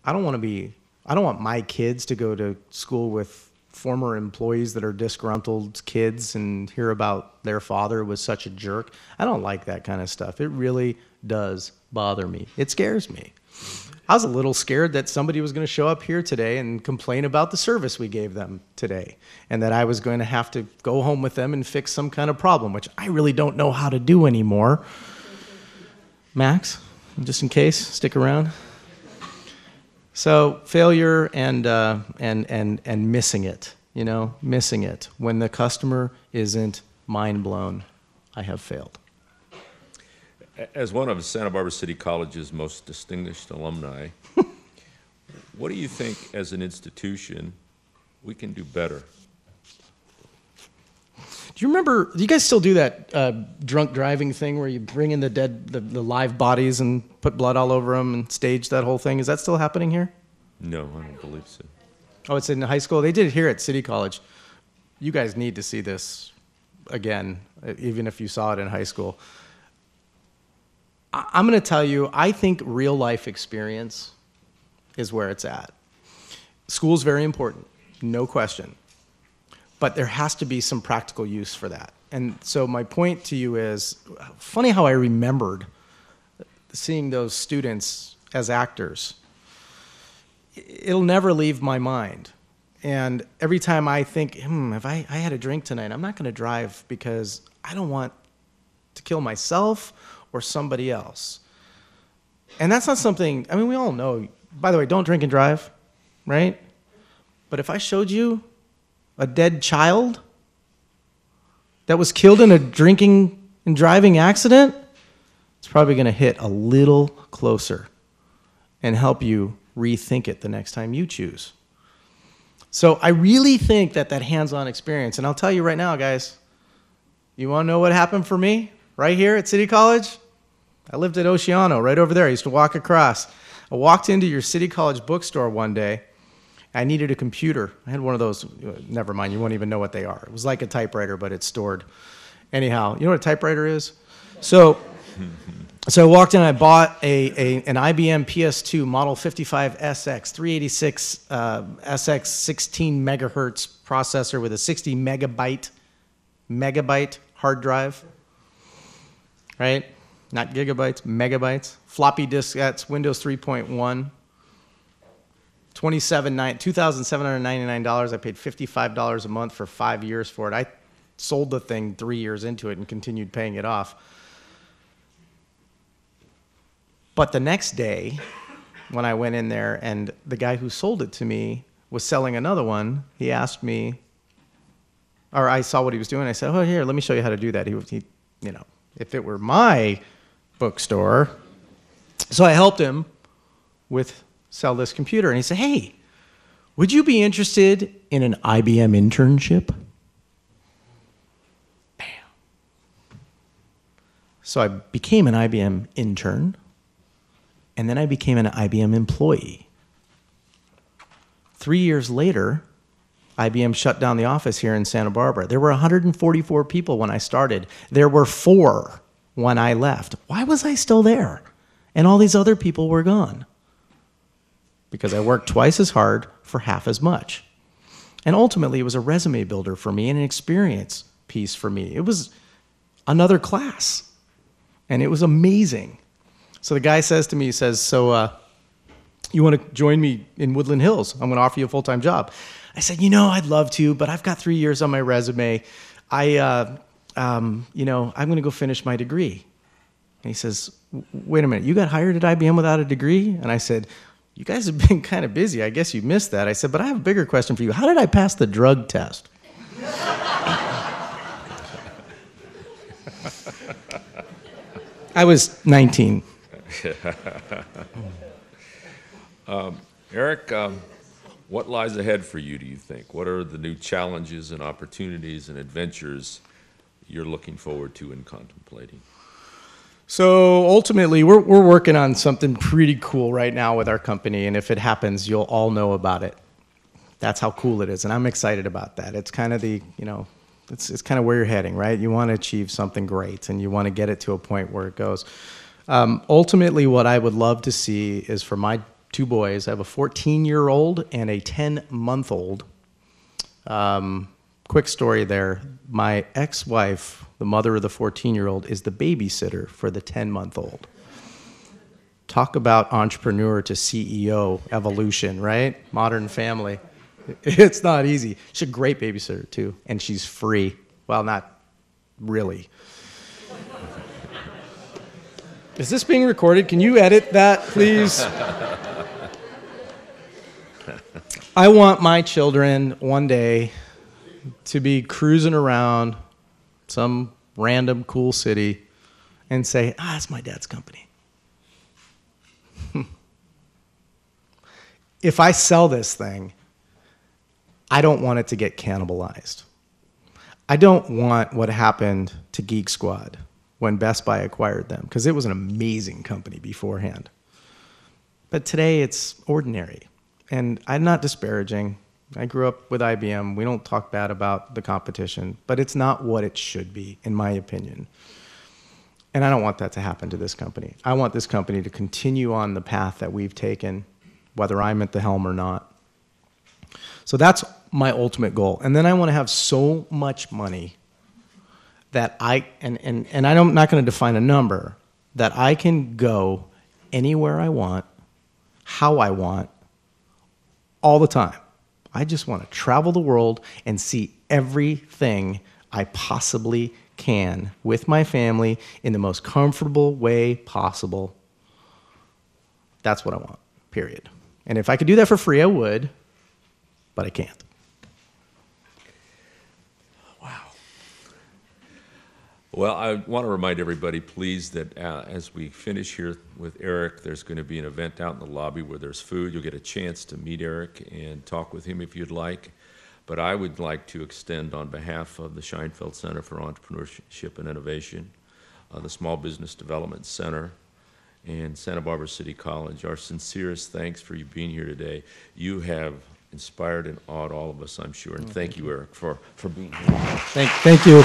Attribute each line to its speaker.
Speaker 1: I don't want my kids to go to school with former employees that are disgruntled kids and hear about their father was such a jerk. I don't like that kind of stuff. It really does bother me. It scares me. I was a little scared that somebody was going to show up here today and complain about the service we gave them today, and that I was going to have to go home with them and fix some kind of problem, which I really don't know how to do anymore. Max, just in case, stick around. So failure and missing it, missing it. When the customer isn't mind blown, I have failed.
Speaker 2: As one of Santa Barbara City College's most distinguished alumni, what do you think, as an institution, we can do better?
Speaker 1: Do you remember, do you guys still do that drunk driving thing where you bring in the live bodies and put blood all over them and stage that whole thing? Is that still happening here?
Speaker 2: No, I don't believe so.
Speaker 1: Oh, it's in high school? They did it here at City College. You guys need to see this again, even if you saw it in high school. I'm going to tell you, I think real life experience is where it's at. School's very important, no question. But there has to be some practical use for that. And so my point to you is, funny how I remembered seeing those students as actors. It'll never leave my mind. And every time I think, if I had a drink tonight, I'm not going to drive because I don't want to kill myself or somebody else. And that's not something, we all know, by the way, don't drink and drive, right? But if I showed you a dead child that was killed in a drinking and driving accident, it's probably going to hit a little closer and help you rethink it the next time you choose. So I really think that hands-on experience, and I'll tell you right now, guys, you want to know what happened for me right here at City College? I lived at Oceano, right over there. I used to walk across. I walked into your City College bookstore one day. I needed a computer. I had one of those. Never mind, you won't even know what they are. It was like a typewriter, but it's stored. Anyhow, you know what a typewriter is? So I walked in and I bought an IBM PS2 Model 55SX, 386 SX 16 megahertz processor with a 60 megabyte hard drive, right? Not gigabytes, megabytes. Floppy diskettes, Windows 3.1. $2,799. I paid $55 a month for 5 years for it. I sold the thing 3 years into it and continued paying it off. But the next day, when I went in there and the guy who sold it to me was selling another one, he asked me, or I saw what he was doing. I said, oh, here, let me show you how to do that. He if it were my bookstore. So I helped him sell this computer. And he said, hey, would you be interested in an IBM internship? Bam. So I became an IBM intern, and then I became an IBM employee. 3 years later, IBM shut down the office here in Santa Barbara. There were 144 people when I started. There were 4 when I left. Why was I still there? And all these other people were gone. Because I worked twice as hard for half as much. And ultimately, it was a resume builder for me and an experience piece for me. It was another class. And it was amazing. So the guy says to me, he says, so you want to join me in Woodland Hills? I'm going to offer you a full-time job. I said, I'd love to, but I've got 3 years on my resume. I'm going to go finish my degree. And he says, wait a minute, you got hired at IBM without a degree? And I said, you guys have been kind of busy. I guess you missed that. I said, but I have a bigger question for you. How did I pass the drug test? I was 19.
Speaker 2: Eric, what lies ahead for you, do you think? What are the new challenges and opportunities and adventures you're looking forward to and contemplating?
Speaker 1: So ultimately, we're working on something pretty cool right now with our company, and if it happens, you'll all know about it. That's how cool it is, and I'm excited about that. It's kind of it's kind of where you're heading, right? You want to achieve something great, and you want to get it to a point where it goes. Ultimately, what I would love to see is for my 2 boys. I have a 14-year-old and a 10-month-old. Quick story there. My ex-wife, the mother of the 14-year-old, is the babysitter for the 10-month-old. Talk about entrepreneur to CEO evolution, right? Modern family. It's not easy. She's a great babysitter, too, and she's free. Well, not really. Is this being recorded? Can you edit that, please? I want my children one day to be cruising around some random cool city and say, that's my dad's company. If I sell this thing, I don't want it to get cannibalized. I don't want what happened to Geek Squad when Best Buy acquired them, because it was an amazing company beforehand. But today it's ordinary. And I'm not disparaging. I grew up with IBM. We don't talk bad about the competition, but it's not what it should be, in my opinion. And I don't want that to happen to this company. I want this company to continue on the path that we've taken, whether I'm at the helm or not. So that's my ultimate goal. And then I want to have so much money that and I'm not going to define a number, that I can go anywhere I want, how I want, all the time. I just want to travel the world and see everything I possibly can with my family in the most comfortable way possible. That's what I want, period. And if I could do that for free, I would, but I can't.
Speaker 2: Wow. Well, I want to remind everybody, please, that as we finish here with Eric, there's going to be an event out in the lobby where there's food. You'll get a chance to meet Eric and talk with him if you'd like. But I would like to extend, on behalf of the Scheinfeld Center for Entrepreneurship and Innovation, the Small Business Development Center, and Santa Barbara City College, our sincerest thanks for you being here today. You have inspired and awed all of us, I'm sure. And thank you, Eric, for being here.
Speaker 1: Thank you.